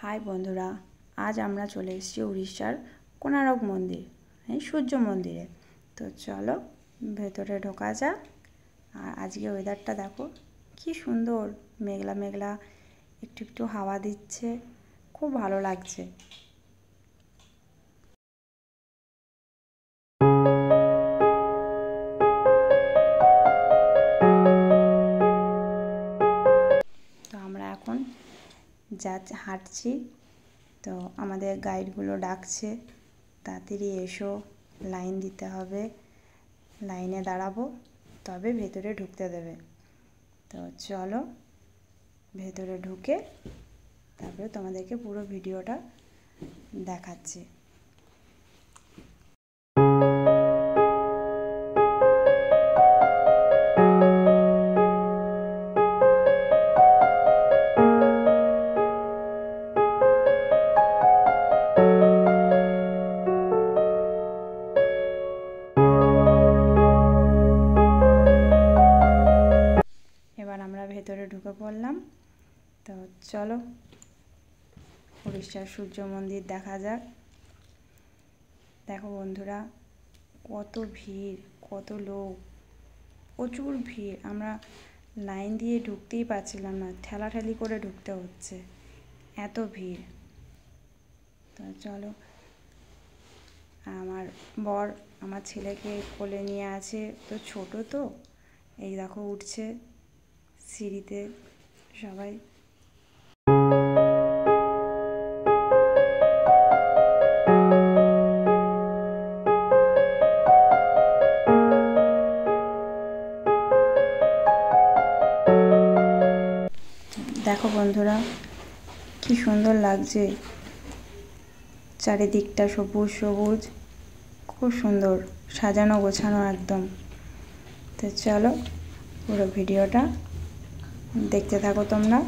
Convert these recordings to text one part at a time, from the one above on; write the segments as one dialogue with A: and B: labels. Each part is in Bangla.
A: হাই বন্ধুরা, আজ আমরা চলে এসেছি উড়িষ্যার কোণারক মন্দির, এই সূর্য মন্দিরে। তো চলো ভেতরে ঢোকা যাক। আর আজকে ওয়েদারটা দেখো কি সুন্দর, মেঘলা মেঘলা, একটু একটু হাওয়া দিচ্ছে, খুব ভালো লাগছে। তো আমরা এখন হাঁটছি, তো আমাদের গাইডগুলো ডাকছে, তাড়াতাড়ি এসো, লাইন দিতে হবে, লাইনে দাঁড়াবো তবে ভেতরে ঢুকতে দেবে। তো চলো ভেতরে ঢুকে তারপরে তোমাদেরকে পুরো ভিডিওটা দেখাচ্ছি। এবার আমরা ভেতরে ঢুকে পড়লাম। তো চলো উড়িষ্যার সূর্য মন্দির দেখা যাক। দেখো বন্ধুরা, কত ভিড়, কত লোক, প্রচুর ভিড়। আমরা লাইন দিয়ে ঢুকতেই পারছিলাম না, ঠেলাঠেলি করে ঢুকতে হচ্ছে, এত ভিড়। তো চলো, আমার বর আমার ছেলেকে কোলে নিয়ে আছে, তো ছোট তো, এই দেখো উঠছে সিঁড়িতে সবাই। দেখো বন্ধুরা, কি সুন্দর লাগছে, চারিদিকটা সবুজ সবুজ, খুব সুন্দর সাজানো গোছানো একদম। তো চলো পুরো ভিডিওটা দেখতে থাকো তোমরা।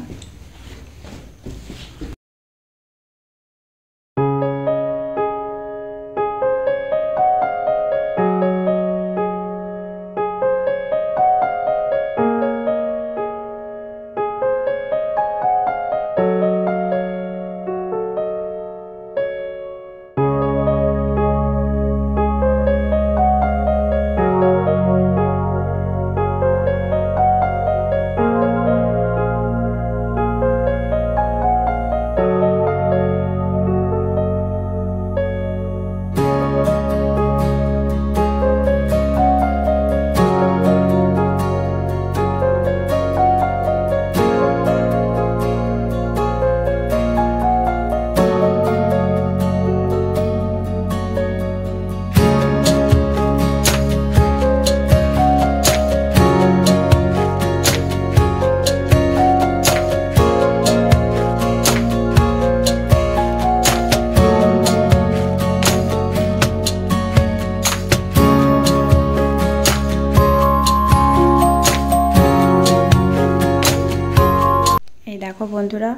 A: দেখো বন্ধুরা,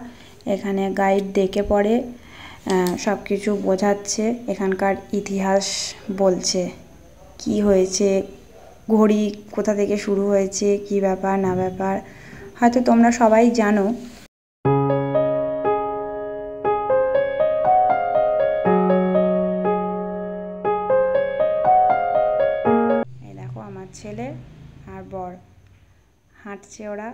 A: এখানে গাইড ডেকে পড়ে সব কিছু বোঝাচ্ছে, এখানকার ইতিহাস বলছে, কি হয়েছে, ঘড়ি কোথা থেকে শুরু হয়েছে, কি ব্যাপার না ব্যাপার, হয়তো তোমরা সবাই জানো। এই দেখো আমার ছেলে আর বর হাঁটছে ওরা।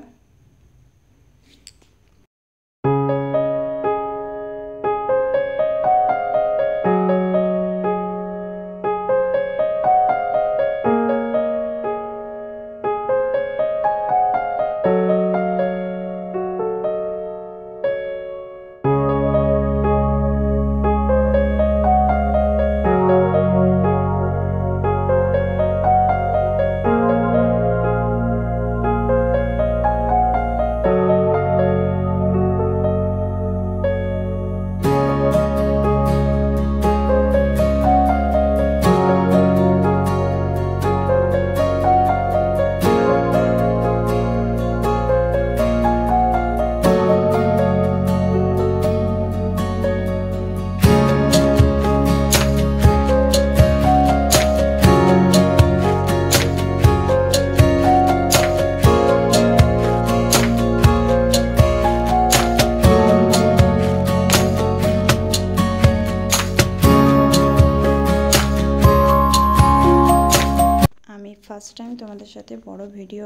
A: ফার্স্ট টাইম তোমাদের সাথে বড় ভিডিও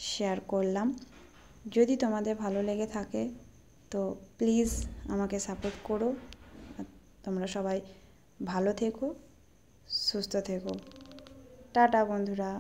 A: শেয়ার করলাম। যদি তোমাদের ভালো লেগে থাকে তো প্লিজ আমাকে সাপোর্ট করো। তোমরা সবাই ভালো থেকো, সুস্থ থেকো। টাটা বন্ধুরা।